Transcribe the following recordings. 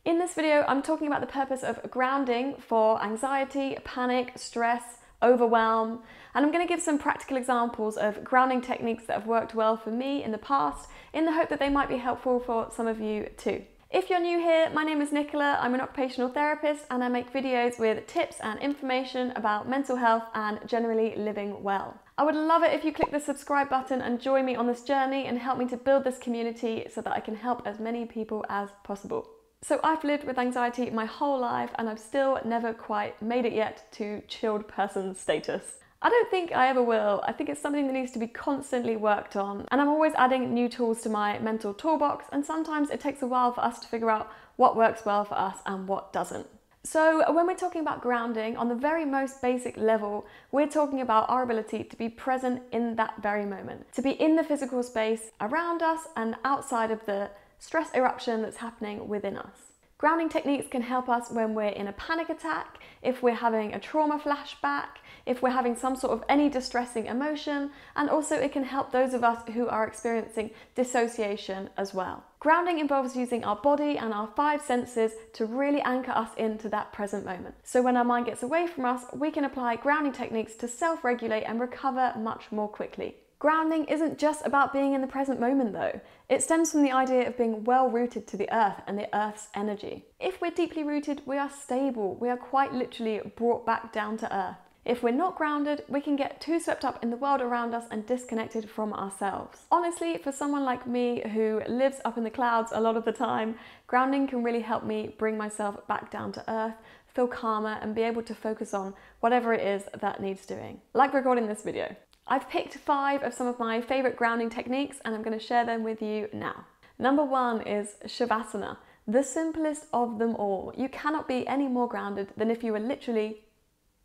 In this video, I'm talking about the purpose of grounding for anxiety, panic, stress, overwhelm, and I'm going to give some practical examples of grounding techniques that have worked well for me in the past, in the hope that they might be helpful for some of you too. If you're new here, my name is Nicola, I'm an occupational therapist and I make videos with tips and information about mental health and generally living well. I would love it if you click the subscribe button and join me on this journey and help me to build this community so that I can help as many people as possible. So I've lived with anxiety my whole life and I've still never quite made it yet to chilled person status. I don't think I ever will. I think it's something that needs to be constantly worked on, and I'm always adding new tools to my mental toolbox, and sometimes it takes a while for us to figure out what works well for us and what doesn't. So when we're talking about grounding, on the very most basic level, we're talking about our ability to be present in that very moment, to be in the physical space around us and outside of the stress eruption that's happening within us. Grounding techniques can help us when we're in a panic attack, if we're having a trauma flashback, if we're having some sort of any distressing emotion, and also it can help those of us who are experiencing dissociation as well. Grounding involves using our body and our 5 senses to really anchor us into that present moment. So when our mind gets away from us, we can apply grounding techniques to self-regulate and recover much more quickly. Grounding isn't just about being in the present moment though. It stems from the idea of being well rooted to the earth and the earth's energy. If we're deeply rooted, we are stable. We are quite literally brought back down to earth. If we're not grounded, we can get too swept up in the world around us and disconnected from ourselves. Honestly, for someone like me who lives up in the clouds a lot of the time, grounding can really help me bring myself back down to earth, feel calmer and be able to focus on whatever it is that needs doing. Like recording this video. I've picked 5 of some of my favourite grounding techniques and I'm going to share them with you now. Number 1 is Savasana, the simplest of them all. You cannot be any more grounded than if you were literally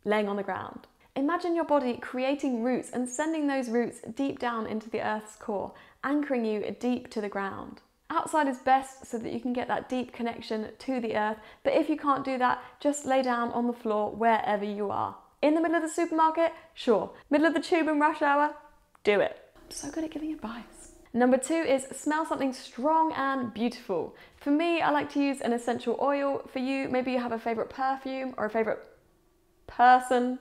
laying on the ground. Imagine your body creating roots and sending those roots deep down into the earth's core, anchoring you deep to the ground. Outside is best so that you can get that deep connection to the earth, but if you can't do that, just lay down on the floor wherever you are. In the middle of the supermarket? Sure. Middle of the tube in rush hour? Do it. I'm so good at giving advice. Number 2 is smell something strong and beautiful. For me, I like to use an essential oil. For you, maybe you have a favourite perfume or a favourite person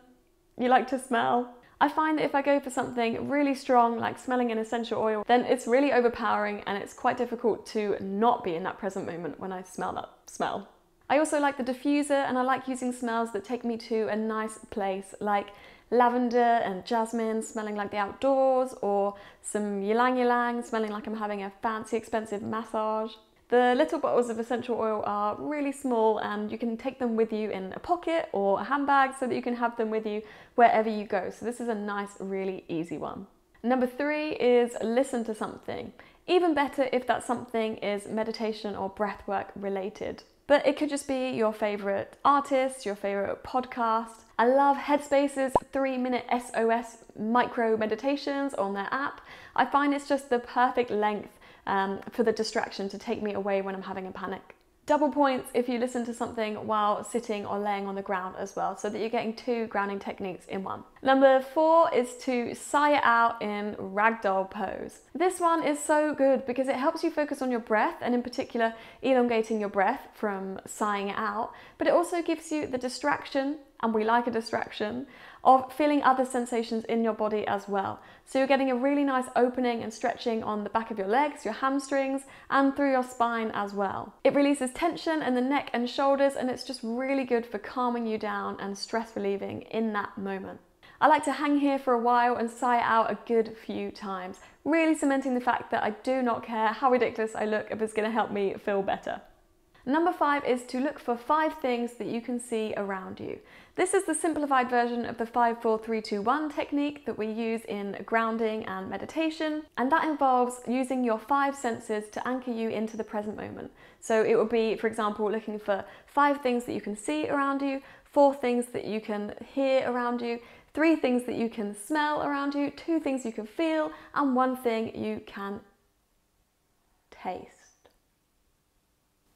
you like to smell. I find that if I go for something really strong, like smelling an essential oil, then it's really overpowering and it's quite difficult to not be in that present moment when I smell that smell. I also like the diffuser and I like using smells that take me to a nice place, like lavender and jasmine smelling like the outdoors, or some ylang ylang smelling like I'm having a fancy expensive massage. The little bottles of essential oil are really small and you can take them with you in a pocket or a handbag so that you can have them with you wherever you go. So this is a nice, really easy one. Number 3 is listen to something. Even better if that something is meditation or breathwork related. But it could just be your favourite artist, your favourite podcast. I love Headspace's 3-minute SOS micro meditations on their app. I find it's just the perfect length for the distraction to take me away when I'm having a panic. Double points if you listen to something while sitting or laying on the ground as well, so that you're getting 2 grounding techniques in one. Number 4 is to sigh it out in Ragdoll pose. This one is so good because it helps you focus on your breath and in particular elongating your breath from sighing it out, but it also gives you the distraction, and we like a distraction, of feeling other sensations in your body as well. So you're getting a really nice opening and stretching on the back of your legs, your hamstrings, and through your spine as well. It releases tension in the neck and shoulders, and it's just really good for calming you down and stress relieving in that moment. I like to hang here for a while and sigh it out a good few times, really cementing the fact that I do not care how ridiculous I look if it's going to help me feel better. Number 5 is to look for 5 things that you can see around you. This is the simplified version of the 5, 4, 3, 2, 1 technique that we use in grounding and meditation, and that involves using your 5 senses to anchor you into the present moment. So it would be, for example, looking for 5 things that you can see around you, 4 things that you can hear around you, 3 things that you can smell around you, 2 things you can feel, and 1 thing you can taste.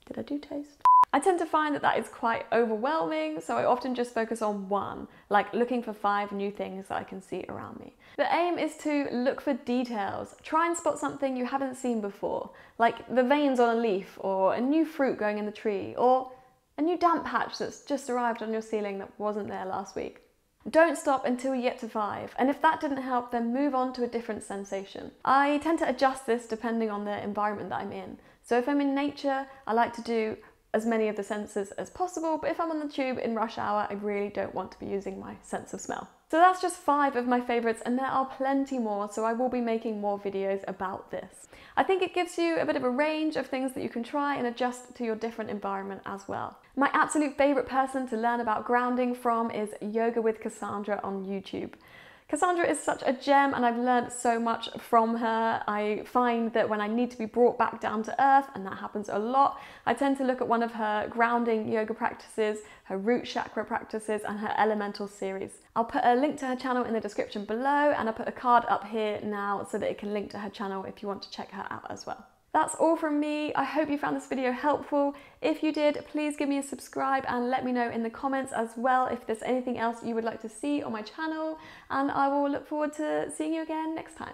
Did I do taste? I tend to find that that is quite overwhelming, so I often just focus on one, like looking for 5 new things that I can see around me. The aim is to look for details. Try and spot something you haven't seen before, like the veins on a leaf, or a new fruit growing in the tree, or a new damp patch that's just arrived on your ceiling that wasn't there last week. Don't stop until you get to 5, and if that didn't help, then move on to a different sensation. I tend to adjust this depending on the environment that I'm in. So if I'm in nature, I like to do as many of the senses as possible, but if I'm on the tube in rush hour, I really don't want to be using my sense of smell. So that's just 5 of my favourites, and there are plenty more, so I will be making more videos about this. I think it gives you a bit of a range of things that you can try and adjust to your different environment as well. My absolute favourite person to learn about grounding from is Yoga with Cassandra on YouTube. Cassandra is such a gem, and I've learned so much from her. I find that when I need to be brought back down to earth, and that happens a lot, I tend to look at one of her grounding yoga practices, her root chakra practices, and her elemental series. I'll put a link to her channel in the description below, and I'll put a card up here now so that it can link to her channel if you want to check her out as well. That's all from me. I hope you found this video helpful. If you did, please give me a subscribe and let me know in the comments as well if there's anything else you would like to see on my channel, and I will look forward to seeing you again next time.